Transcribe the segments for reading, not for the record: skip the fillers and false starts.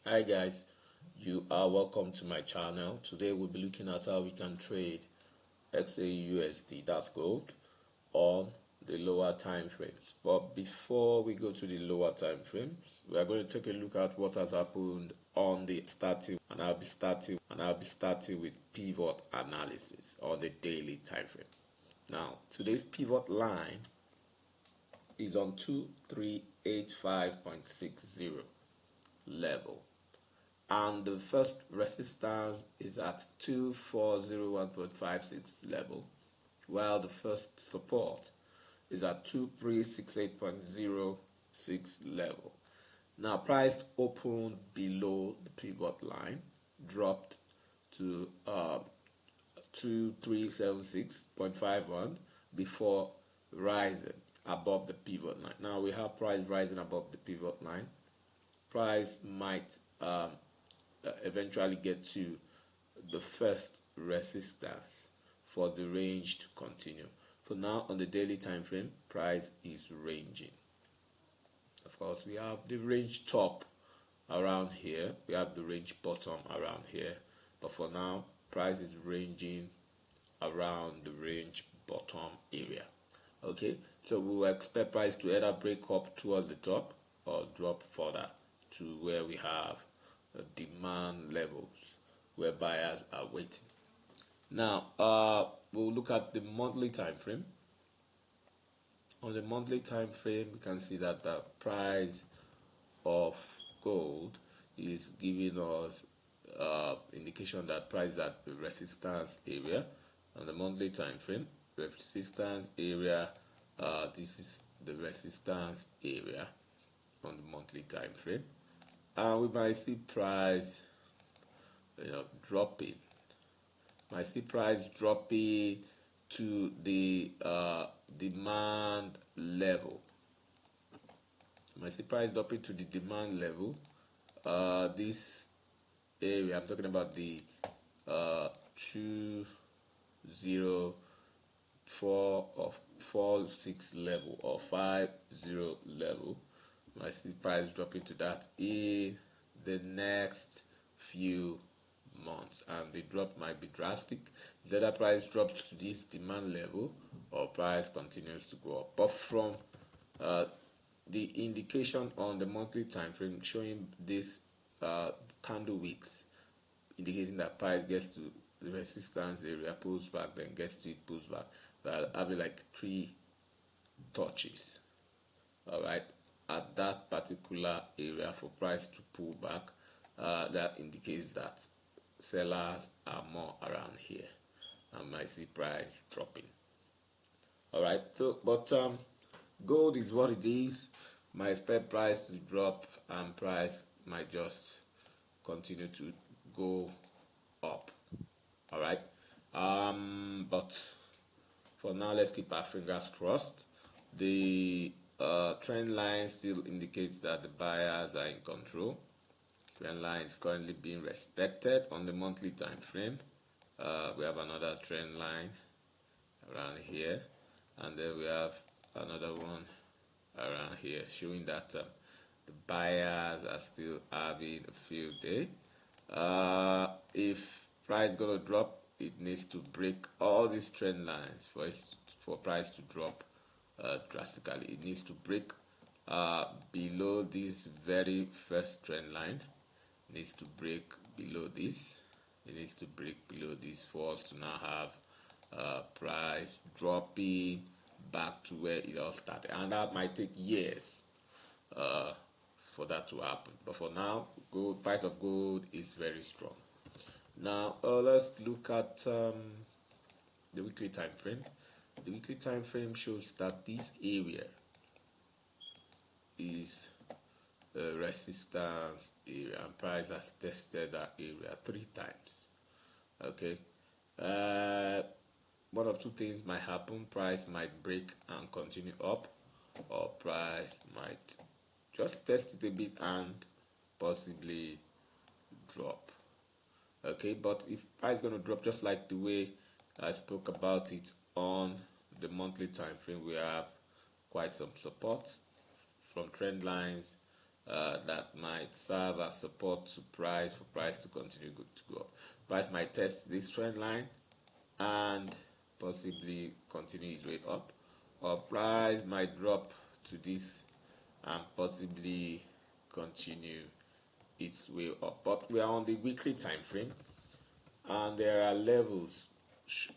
Hi guys, you are welcome to my channel. Today we'll be looking at how we can trade XAUUSD, that's gold, on the lower time frames. But before we go to the lower time frames, we are going to take a look at what has happened on the starting, and I'll be starting with pivot analysis on the daily time frame. Now today's pivot line is on 2385.60 level, and the first resistance is at 2401.56 level, while the first support is at 2368.06 level. Now price opened below the pivot line, dropped to 2376.51 before rising above the pivot line. Now we have price rising above the pivot line. Price might eventually get to the first resistance for the range to continue. For now, on the daily time frame, price is ranging. Of course, we have the range top around here, we have the range bottom around here, but for now price is ranging around the range bottom area. Okay, so we will expect price to either break up towards the top or drop further to where we have demand levels where buyers are waiting. Now we'll look at the monthly time frame. On the monthly time frame, you can see that the price of gold is giving us indication that price is at the resistance area. On the monthly time frame, resistance area, this is the resistance area on the monthly time frame, and we might see price dropping. Might see price dropping to the demand level. Might see price dropping to the demand level. This area, I'm talking about the 20446 level or 50 level. Might see price dropping to that in the next few months, and the drop might be drastic. The other price drops to this demand level or price continues to go up. But from the indication on the monthly time frame showing this candle wicks, indicating that price gets to the resistance area, pulls back, then gets to it, pulls back. That having like 3 touches, all right, at that particular area for price to pull back. That indicates that sellers are more around here and might see price dropping. All right, so but gold is what it is. Might expect price to drop and price might just continue to go up. All right, but for now, let's keep our fingers crossed. The trend line still indicates that the buyers are in control. Trend line is currently being respected on the monthly time frame. We have another trend line around here, and then we have another one around here showing that the buyers are still having a field day. If price is going to drop, it needs to break all these trend lines for price to drop drastically. It needs to break below this very first trend line. It needs to break below this. It needs to break below this for us to now have price dropping back to where it all started, and that might take years for that to happen. But for now, price of gold is very strong. Now let's look at the weekly time frame. The weekly time frame shows that this area is a resistance area, and price has tested that area 3 times. Okay, one of 2 things might happen. Price might break and continue up, or price might just test it a bit and possibly drop. Okay, but if price is going to drop just like the way I spoke about it on the monthly time frame, we have quite some support from trend lines that might serve as support to price for price to continue to go up. Price might test this trend line and possibly continue its way up, or price might drop to this and possibly continue its way up. But we are on the weekly time frame, and there are levels,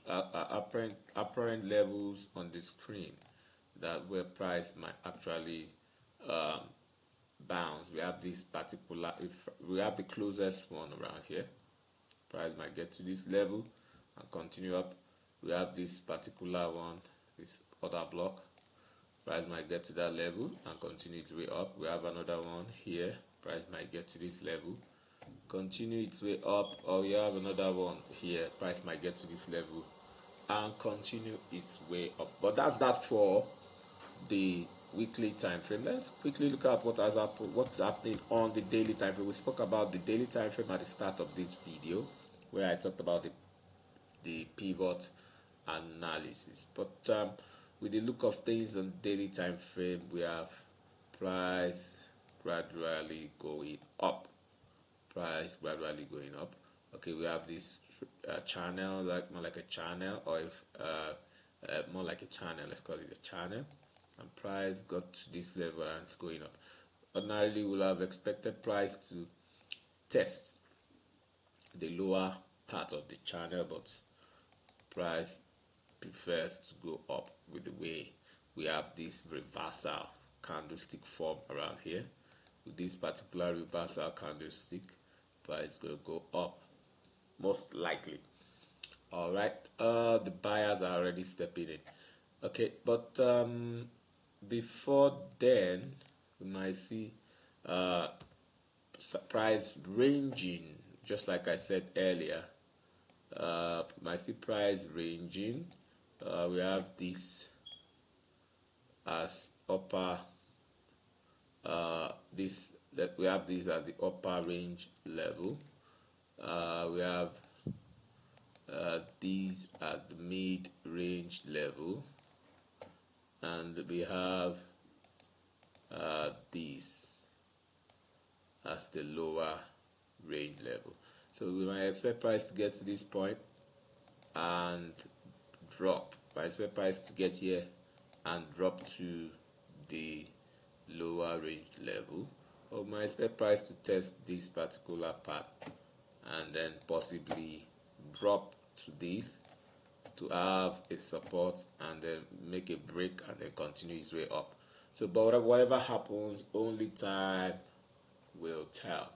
apparent levels on the screen that where price might actually um, bounce. We have this particular, if we have the closest one around here, price might get to this level and continue up. We have this particular one, this other block, price might get to that level and continue its way up. We have another one here, price might get to this level, continue its way up, or we have another one here, price might get to this level and continue its way up. But that's that for the weekly time frame. Let's quickly look at what's happening on the daily time frame. We spoke about the daily time frame at the start of this video, where I talked about the pivot analysis. But with the look of things on daily time frame, we have price gradually going up. Price gradually going up. Okay, we have this channel, like more like a channel, or if more like a channel, let's call it a channel. And price got to this level and it's going up. Ordinarily, we'll have expected price to test the lower part of the channel, but price prefers to go up with the way we have this reversal candlestick form around here. With this particular reversal candlestick, price going to go up most likely. All right, the buyers are already stepping in. Okay, but before then, we might see price ranging, just like I said earlier. Might see price ranging. We have this as upper. We have this at the upper range level. We have these at the mid range level, and we have these as the lower range level. So we might expect price to get to this point and drop. I expect price to get here and drop to the lower range level, or we might expect price to test this particular part and then possibly drop to this to have a support and then make a break and then continue its way up. So but whatever happens, only time will tell.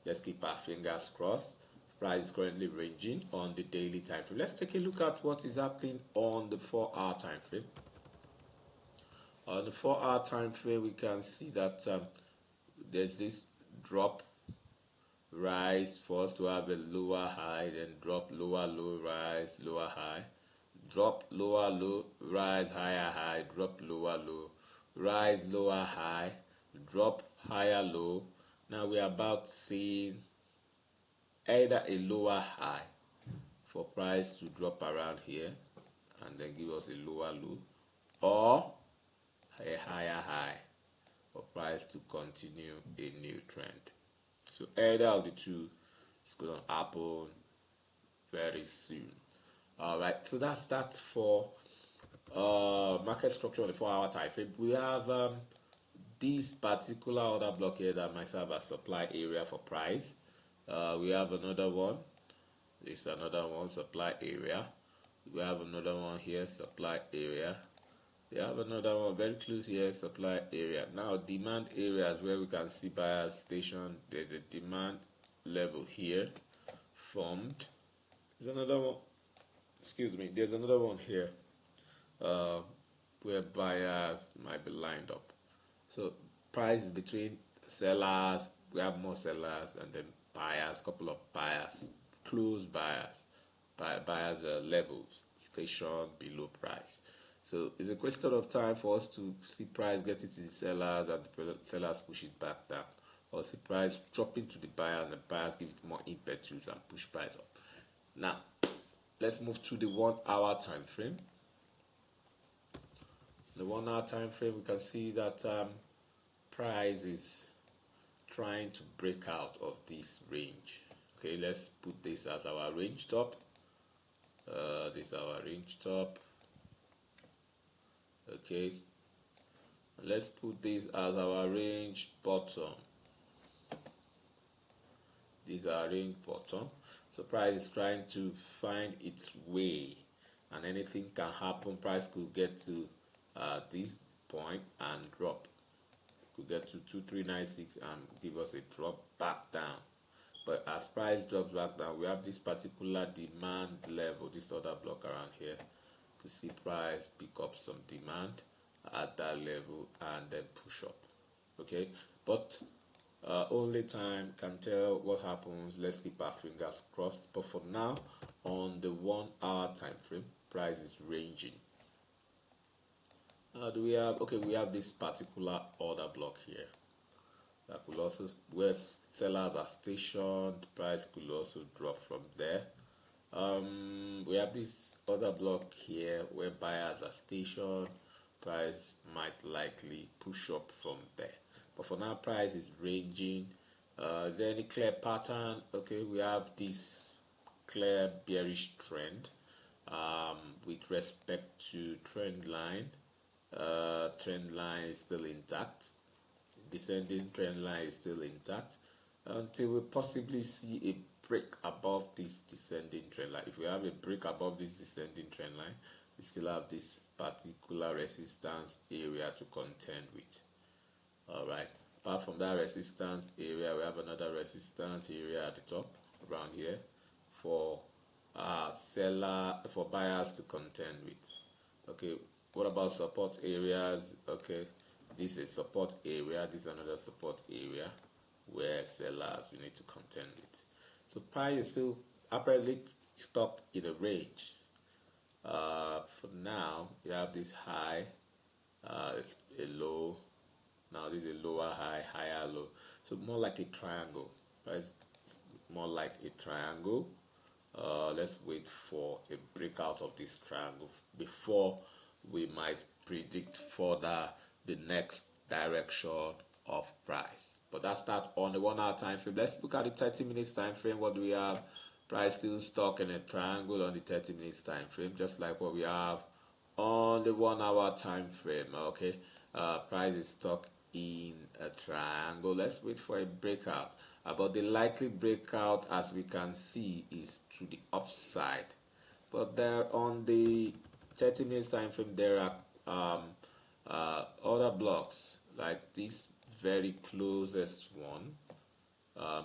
Let's keep our fingers crossed. Price is currently ranging on the daily time frame. Let's take a look at what is happening on the 4-hour time frame. On the 4-hour time frame, we can see that there's this drop, rise for us to have a lower high, then drop, lower low, rise, lower high, drop, lower low, rise, higher high, drop, lower low, rise, lower high, drop, higher low. Now we are about seeing either a lower high for price to drop around here and then give us a lower low, or a higher high for price to continue a new trend. So either of the two is going to happen very soon. All right, so that's that for market structure on the 4-hour time frame. We have this particular order block here that might serve as supply area for price. We have another one. This is another one, supply area. We have another one here, supply area. We have another one very close here, supply area. Now demand areas where we can see buyers station. There's a demand level here formed. There's another one, excuse me, there's another one here where buyers might be lined up. So price is between sellers, we have more sellers, and then buyers, couple of buyers, close buyers, buyers levels, station below price. So it's a question of time for us to see price get it to the sellers and the sellers push it back down, or see price dropping to the buyer and the buyers give it more impetus and push price up. Now let's move to the 1-hour time frame. The 1-hour time frame, we can see that price is trying to break out of this range. Okay, let's put this as our range top. This is our range top. Okay, let's put this as our range bottom. These are range bottom. So price is trying to find its way, and anything can happen. Price could get to this point and drop. Could get to 2396 and give us a drop back down. But as price drops back down, we have this particular demand level, this other block around here. To see price pick up some demand at that level and then push up. Okay, but only time can tell what happens. Let's keep our fingers crossed. But for now, on the 1 hour time frame, price is ranging. Do we have, okay, we have this particular order block here that could also, where sellers are stationed, price could also drop from there. We have this other block here where buyers are stationed, price might likely push up from there. But for now, price is ranging. Is there any clear pattern? Okay, we have this clear bearish trend with respect to trend line. Trend line is still intact. Descending trend line is still intact until we possibly see a break above this descending trend line. If we have a break above this descending trend line, we still have this particular resistance area to contend with. Alright, apart from that resistance area, we have another resistance area at the top around here for buyers to contend with. Okay, what about support areas? Okay, this is support area, this is another support area where sellers we need to contend with. So price is still apparently stuck in a range. For now, we have this high, it's a low. Now this is a lower high, higher low. So more like a triangle, right? More like a triangle. Let's wait for a breakout of this triangle before we might predict further the next direction of price. But that's that on the 1 hour time frame. Let's look at the 30 minutes time frame. What do we have? Price still stuck in a triangle on the 30 minutes time frame, just like what we have on the 1 hour time frame. Okay, price is stuck in a triangle. Let's wait for a breakout. But the likely breakout, as we can see, is to the upside. But there on the 30 minutes time frame, there are other blocks like this very closest one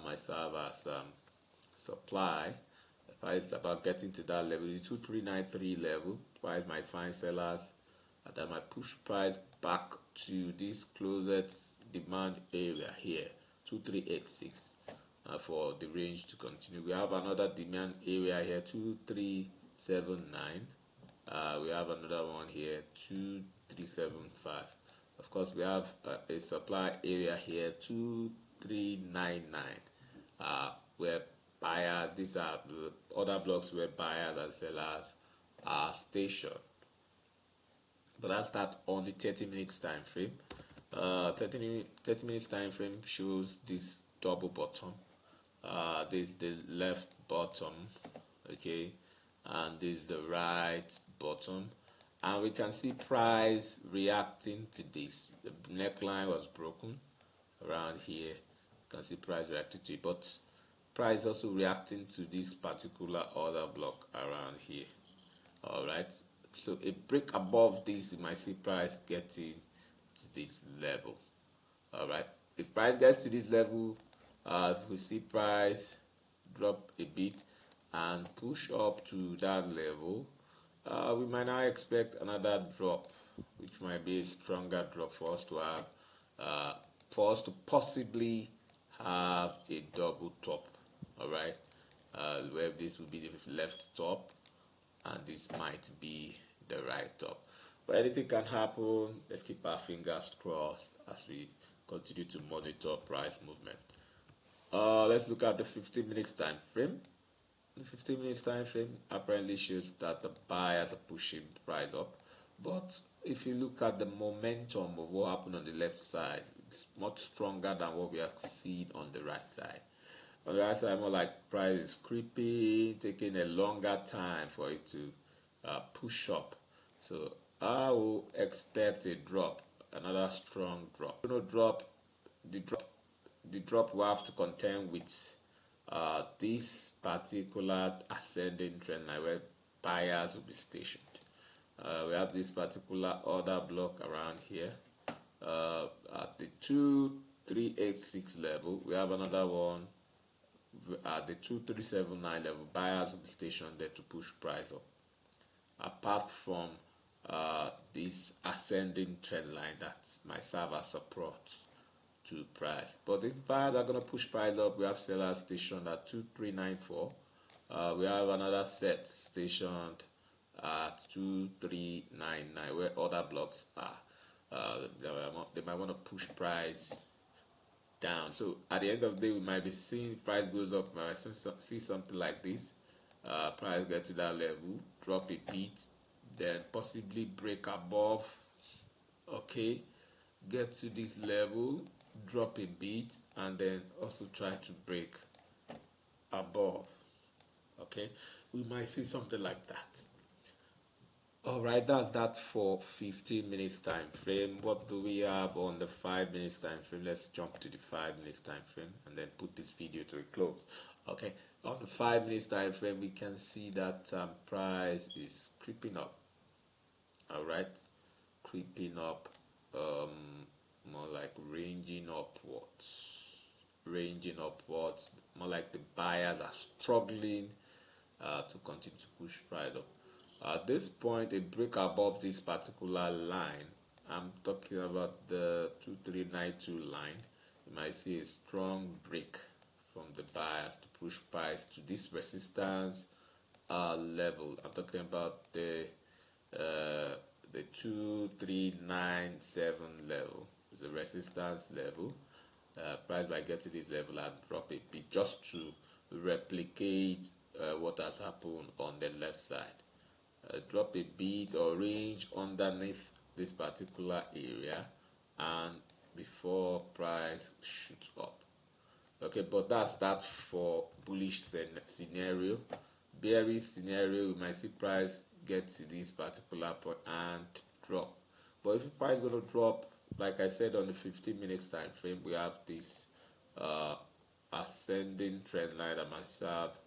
might serve as supply. The price is about getting to that level, the 2393 level. Price might find sellers that might push price back to this closest demand area here, 2386, for the range to continue. We have another demand area here, 2379. We have another one here, 2375. Of course, we have a supply area here, 2399, where buyers, these are the other blocks where buyers and sellers are stationed. But that's that on the 30 minutes time frame. 30 minutes time frame shows this double bottom. This is the left bottom, okay, and this is the right bottom, and we can see price reacting to this. The neckline was broken around here. You can see price reacting to it, but price also reacting to this particular order block around here. All right, so a break above this, you might see price getting to this level. All right, if price gets to this level, if we see price drop a bit and push up to that level, we might now expect another drop, which might be a stronger drop for us to have, for us to possibly have a double top. All right, where this will be the left top and this might be the right top. But anything can happen. Let's keep our fingers crossed as we continue to monitor price movement. Let's look at the 15 minutes time frame. The 15 minutes time frame apparently shows that the buyers are pushing price up. But if you look at the momentum of what happened on the left side, It's much stronger than what we have seen on the right side. On the right side, more like price is creeping, taking a longer time for it to push up. So I will expect a drop, another strong drop. The drop will have to contend with this particular ascending trend line where buyers will be stationed. We have this particular order block around here at the 2386 level. We have another one at the 2379 level. Buyers will be stationed there to push price up. Apart from this ascending trend line that might serve as support to price. But if buyers are going to push price up, we have sellers stationed at 2394. We have another set stationed at 2399 where other blocks are. They might want to push price down. So at the end of the day, we might be seeing price goes up. We might see something like this. Price get to that level, drop a bit, then possibly break above. Okay, get to this level, drop a bit, and then also try to break above. Okay, we might see something like that. All right, that's that for 15 minutes time frame. What do we have on the 5 minutes time frame? Let's jump to the 5 minutes time frame and then put this video to a close. Okay, on the 5 minutes time frame, we can see that price is creeping up. All right, creeping up, more like ranging upwards, more like the buyers are struggling to continue to push price up. At this point, a break above this particular line, I'm talking about the 2392 line, you might see a strong break from the buyers to push price to this resistance level. I'm talking about the 2397 level. It's a resistance level. Price might get to this level and drop a bit just to replicate what has happened on the left side. Drop a bit or range underneath this particular area and before price shoots up. Okay, but that's that for bullish scenario. Bearish scenario, we might see price get to this particular point and drop. But if price is going to drop, like I said on the 15 minutes time frame, we have this ascending trend line that might serve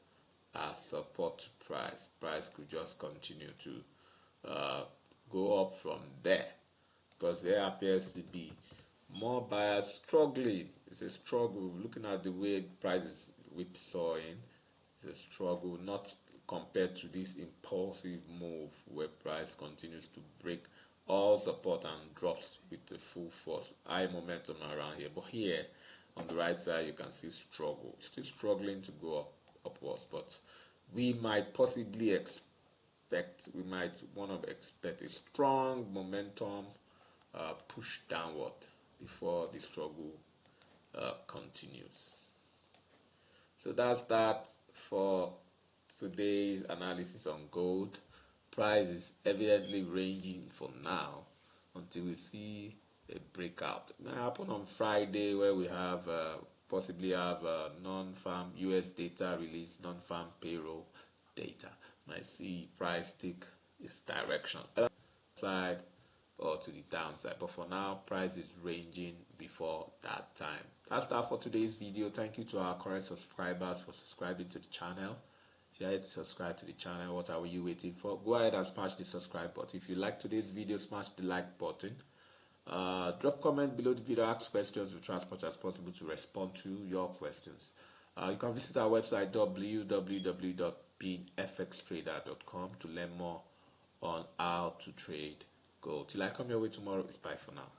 as support to price. Price could just continue to go up from there because there appears to be more buyers struggling. It's a struggle. Looking at the way price is whipsawing, it's a struggle, not compared to this impulsive move where price continues to break all support and drops with the full force, high momentum around here. But here on the right side, you can see struggle. Still struggling to go up upwards, but we might possibly expect a strong momentum push downward before the struggle continues. So that's that for today's analysis on gold. Price is evidently ranging for now until we see a breakout. It might happen on Friday where we have possibly have non-farm US data release, non-farm payroll data. Might see price take its direction, either side or to the downside. But for now, price is ranging before that time. That's that for today's video. Thank you to our current subscribers for subscribing to the channel. If you're here to subscribe to the channel, what are you waiting for? Go ahead and smash the subscribe button. If you like today's video, smash the like button. Drop comment below the video, ask questions. We'll try as much as possible to respond to your questions. You can visit our website www.fxtrader.com to learn more on how to trade gold. Till I come your way tomorrow, it's bye for now.